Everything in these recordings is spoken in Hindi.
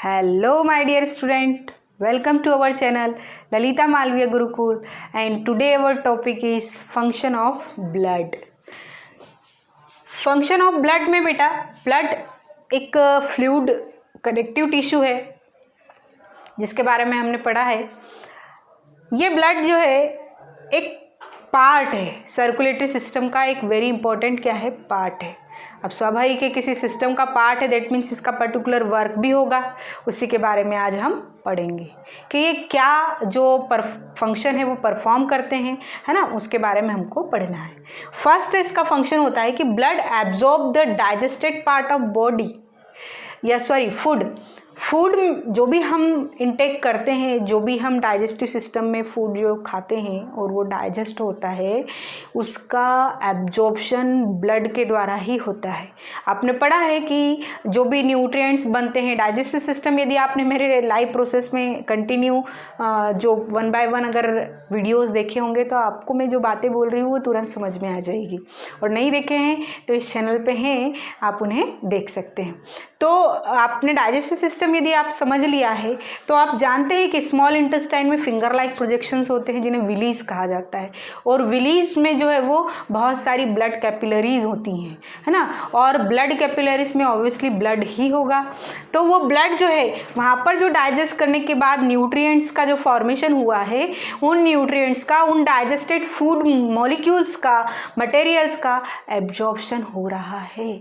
Hello my dear student, welcome to our channel Lalita Malviya Gurukul, and today our topic is function of blood. Function of blood में बेटा ब्लड एक फ्लूइड कनेक्टिव टिश्यू है जिसके बारे में हमने पढ़ा है। ये ब्लड जो है एक पार्ट है, सर्कुलेटरी सिस्टम का एक वेरी इंपॉर्टेंट क्या है, पार्ट है। अब स्वाभाविक है किसी सिस्टम का पार्ट है, दैट मीन्स इसका पर्टिकुलर वर्क भी होगा, उसी के बारे में आज हम पढ़ेंगे कि ये क्या जो फंक्शन है वो परफॉर्म करते हैं, है ना, उसके बारे में हमको पढ़ना है। फर्स्ट इसका फंक्शन होता है कि blood absorb the digested part of body या फूड जो भी हम इनटेक करते हैं, जो भी हम डाइजेस्टिव सिस्टम में फूड जो खाते हैं और वो डाइजेस्ट होता है, उसका एब्जॉर्प्शन ब्लड के द्वारा ही होता है। आपने पढ़ा है कि जो भी न्यूट्रिएंट्स बनते हैं डाइजेस्टिव सिस्टम, यदि आपने मेरे लाइव प्रोसेस में कंटिन्यू जो 1 बाय 1 अगर वीडियोस देखे होंगे तो आपको मैं जो बातें बोल रही हूँ वो तुरंत समझ में आ जाएगी, और नहीं देखे हैं तो इस चैनल पे हैं, आप उन्हें देख सकते हैं। तो आपने डाइजेस्टिव सिस्टम यदि आप समझ लिया है तो आप जानते हैं कि स्मॉल इंटेस्टाइन में फिंगर लाइक प्रोजेक्शंस होते हैं जिन्हें विलीज कहा जाता है, और विलीज में जो है वो बहुत सारी ब्लड कैपिलरीज होती हैं, है ना, और ब्लड कैपिलरीज में ऑब्वियसली ब्लड ही होगा। तो वो ब्लड जो है वहाँ पर जो डाइजेस्ट करने के बाद न्यूट्रिएंट्स का जो फॉर्मेशन हुआ है, उन न्यूट्रिएंट्स का, उन डाइजेस्टेड फूड मॉलिक्यूल्स का, मटेरियल्स का एब्जॉर्प्शन हो रहा है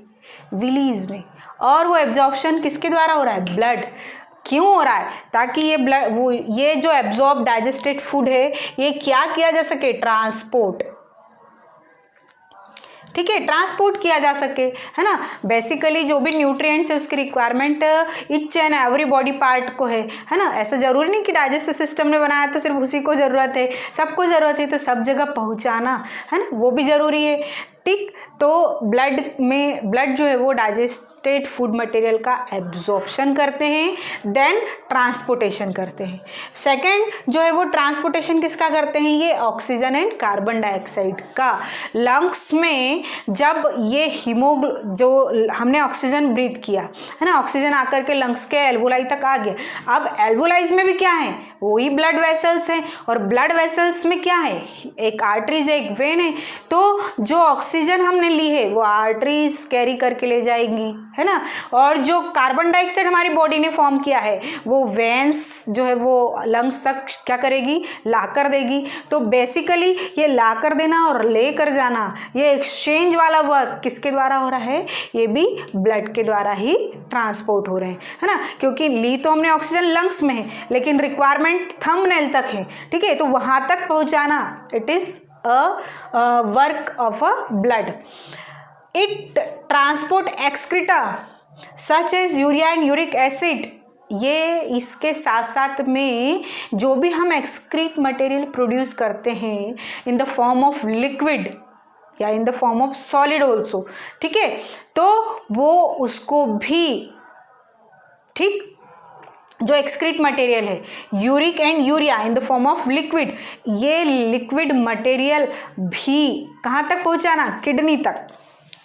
विलीज में। और वो एब्जॉर्प्शन किसके द्वारा हो रहा है, ब्लड। क्यों हो रहा है, ताकि ये ब्लड ये जो एब्जॉर्ब डाइजेस्टेड फूड है ये क्या किया जा सके, ट्रांसपोर्ट, ठीक है, ट्रांसपोर्ट किया जा सके, है ना। बेसिकली जो भी न्यूट्रिएंट्स है उसकी requirement each and every body part को है ना। ऐसा जरूरी नहीं कि डाइजेस्टिव सिस्टम ने बनाया तो सिर्फ उसी को ज़रूरत है, सबको ज़रूरत है, तो सब जगह पहुंचाना, है ना, वो भी ज़रूरी है, ठीक। तो ब्लड जो है वो डाइजेस्टेड फूड मटेरियल का एब्जॉर्प्शन करते हैं, देन ट्रांसपोर्टेशन करते हैं। सेकंड जो है वो ट्रांसपोर्टेशन किसका करते हैं, ये ऑक्सीजन एंड कार्बन डाइऑक्साइड का। लंग्स में जब ये जो हमने ऑक्सीजन ब्रीथ किया, है ना, ऑक्सीजन आकर के लंग्स के एल्वोलाई तक आ गया। अब एल्वोलाइज में भी क्या है, वही ब्लड वेसल्स हैं, और ब्लड वेसल्स में क्या है, एक आर्टरीज है, एक वेन है। तो जो ऑक्सीजन हमने ली है वो आर्टरीज कैरी करके ले जाएंगी, है ना, और जो कार्बन डाइऑक्साइड हमारी बॉडी ने फॉर्म किया है वो वेन्स जो है वो लंग्स तक क्या करेगी, लाकर देगी। तो बेसिकली ये लाकर देना और लेकर जाना, ये एक्सचेंज वाला वर्क किसके द्वारा हो रहा है, ये भी ब्लड के द्वारा ही ट्रांसपोर्ट हो रहे हैं, है ना, क्योंकि ली तो हमने ऑक्सीजन लंग्स में है लेकिन रिक्वायरमेंट थंबनेल तक है, ठीक है, तो वहाँ तक पहुँचाना, it is a work of a blood. It transport excreta such as urea and uric acid. ये इसके साथ साथ में जो भी हम एक्सक्रीट मटेरियल प्रोड्यूस करते हैं in the form of liquid या in the form of solid also, ठीक है, तो वो उसको भी, ठीक, जो एक्सक्रीट मटेरियल है uric and urea in the form of liquid, ये लिक्विड मटेरियल भी कहाँ तक पहुँचाना, किडनी तक।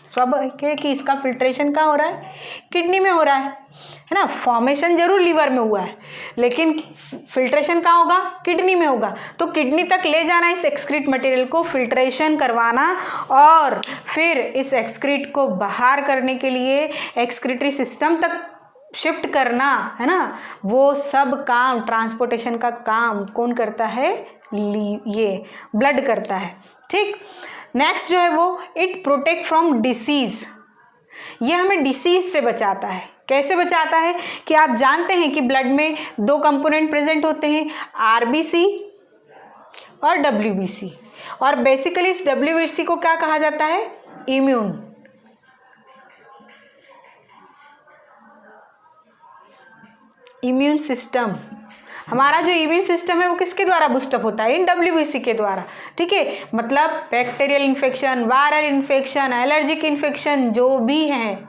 स्वाभाविक है कि इसका फिल्ट्रेशन कहाँ हो रहा है, किडनी में हो रहा है ना। फॉर्मेशन जरूर लीवर में हुआ है लेकिन फिल्ट्रेशन कहाँ होगा, किडनी में होगा। तो किडनी तक ले जाना इस एक्सक्रीट मटेरियल को, फिल्ट्रेशन करवाना, और फिर इस एक्सक्रीट को बाहर करने के लिए एक्सक्रीटरी सिस्टम तक शिफ्ट करना, है ना, वो सब काम, ट्रांसपोर्टेशन का काम कौन करता है, ये ब्लड करता है, ठीक। नेक्स्ट जो है वो इट प्रोटेक्ट फ्रॉम डिसीज, ये हमें डिसीज से बचाता है। कैसे बचाता है कि आप जानते हैं कि ब्लड में 2 कंपोनेंट प्रेजेंट होते हैं, आरबीसी और डब्ल्यूबीसी, और बेसिकली इस डब्ल्यूबीसी को क्या कहा जाता है, इम्यून सिस्टम। हमारा जो इम्यून सिस्टम है वो किसके द्वारा बूस्टअप होता है, इन डब्ल्यूबीसी के द्वारा, ठीक है। मतलब bacterial infection, viral infection, allergic infection जो भी हैं,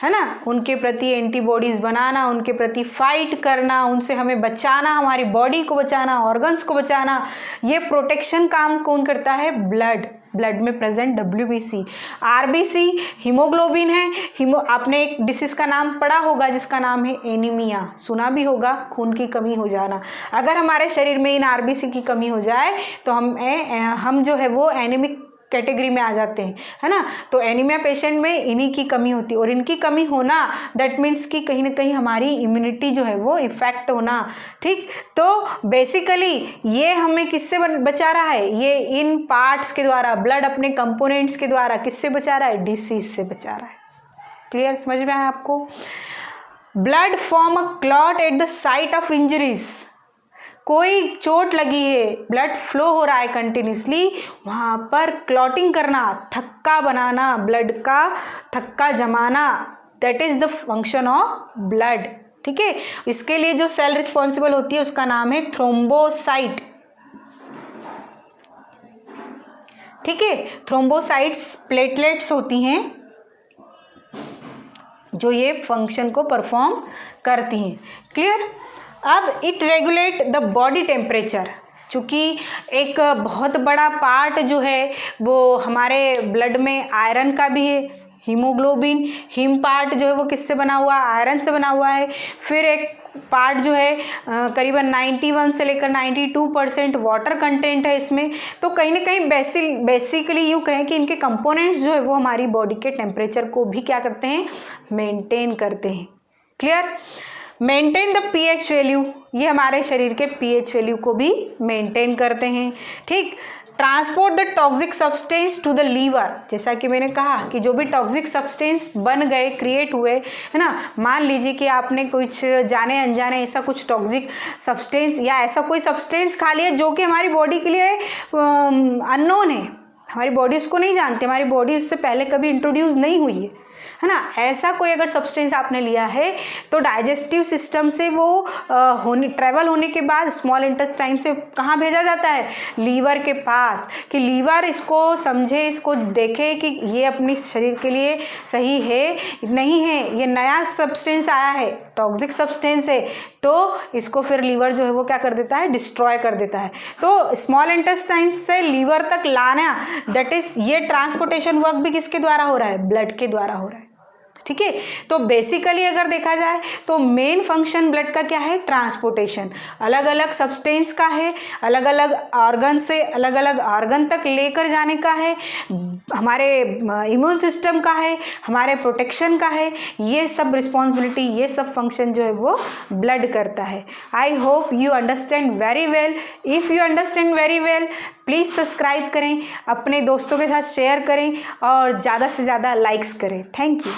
है ना, उनके प्रति एंटीबॉडीज़ बनाना, उनके प्रति फाइट करना, उनसे हमें बचाना, हमारी बॉडी को बचाना, ऑर्गन्स को बचाना, ये प्रोटेक्शन काम कौन करता है? ब्लड में प्रेजेंट WBC। RBC हीमोग्लोबिन है। आपने एक डिसीज़ का नाम पढ़ा होगा जिसका नाम है एनीमिया, सुना भी होगा, खून की कमी हो जाना। अगर हमारे शरीर में इन RBC की कमी हो जाए तो हम जो है वो एनीमिक कैटेगरी में आ जाते हैं, है ना। तो एनीमिया पेशेंट में इन्हीं की कमी होती है, और इनकी कमी होना दैट मीन्स कि कहीं ना कहीं हमारी इम्यूनिटी जो है वो इफेक्ट होना। ठीक, तो बेसिकली ये हमें किससे बचा रहा है? ये इन पार्ट्स के द्वारा, ब्लड अपने कंपोनेंट्स के द्वारा किससे बचा रहा है? डिसीज से बचा रहा है। क्लियर, समझ में आया आपको? Blood form a clot at the site of injuries. कोई चोट लगी है, ब्लड फ्लो हो रहा है कंटिन्यूसली, वहाँ पर क्लॉटिंग करना, थक्का बनाना, ब्लड का थक्का जमाना, that is the function of blood. ठीक है, इसके लिए जो सेल रिस्पॉन्सिबल होती है उसका नाम है थ्रोम्बोसाइट। ठीक है, थ्रोम्बोसाइट्स प्लेटलेट्स होती हैं जो ये फंक्शन को परफॉर्म करती हैं। क्लियर? अब it regulate the body temperature. चूँकि एक बहुत बड़ा पार्ट जो है वो हमारे ब्लड में आयरन का भी है, हीमोग्लोबिन, हीम पार्ट जो है वो किससे बना हुआ है? आयरन से बना हुआ है। फिर एक पार्ट जो है करीबन 91 से लेकर 92% वाटर कंटेंट है इसमें। तो कहीं ना कहीं बेसिकली यूँ कहें कि इनके कंपोनेंट्स जो है वो हमारी बॉडी के टेम्परेचर को भी क्या करते हैं? मेंटेन करते हैं। Clear? Maintain the pH value, ये हमारे शरीर के pH वैल्यू को भी मेंटेन करते हैं। ठीक, transport the toxic substance to the liver. जैसा कि मैंने कहा कि जो भी टॉक्सिक सब्सटेंस बन गए, क्रिएट हुए, है ना, मान लीजिए कि आपने कुछ जाने अनजाने ऐसा कुछ टॉक्सिक सब्सटेंस या ऐसा कोई सब्सटेंस खा लिया जो कि हमारी बॉडी के लिए अननोन है, हमारी बॉडी उसको नहीं जानती, हमारी बॉडी उससे पहले कभी इंट्रोड्यूस नहीं हुई है ना, ऐसा कोई अगर सब्सटेंस आपने लिया है तो डाइजेस्टिव सिस्टम से वो ट्रैवल होने के बाद स्मॉल इंटेस्टाइन से कहाँ भेजा जाता है? लीवर के पास, कि लीवर इसको समझे, इसको देखे कि ये अपनी शरीर के लिए सही है नहीं है, ये नया सब्सटेंस आया है, टॉक्सिक सब्सटेंस है, तो इसको फिर लीवर जो है वो क्या कर देता है? डिस्ट्रॉय कर देता है। तो स्मॉल इंटेस्टाइन से लीवर तक लाना, दैट इज, ये ट्रांसपोर्टेशन वर्क भी किसके द्वारा हो रहा है? ब्लड के द्वारा हो रहा है। ठीक है, तो बेसिकली अगर देखा जाए तो मेन फंक्शन ब्लड का क्या है? ट्रांसपोर्टेशन। अलग अलग सब्सटेंस का है, अलग अलग ऑर्गन से अलग अलग ऑर्गन तक लेकर जाने का है, हमारे इम्यून सिस्टम का है, हमारे प्रोटेक्शन का है, ये सब रिस्पॉन्सिबिलिटी, ये सब फंक्शन जो है वो ब्लड करता है। I hope you understand very well. If you understand very well, please subscribe करें, अपने दोस्तों के साथ शेयर करें और ज़्यादा से ज़्यादा लाइक्स करें। Thank you.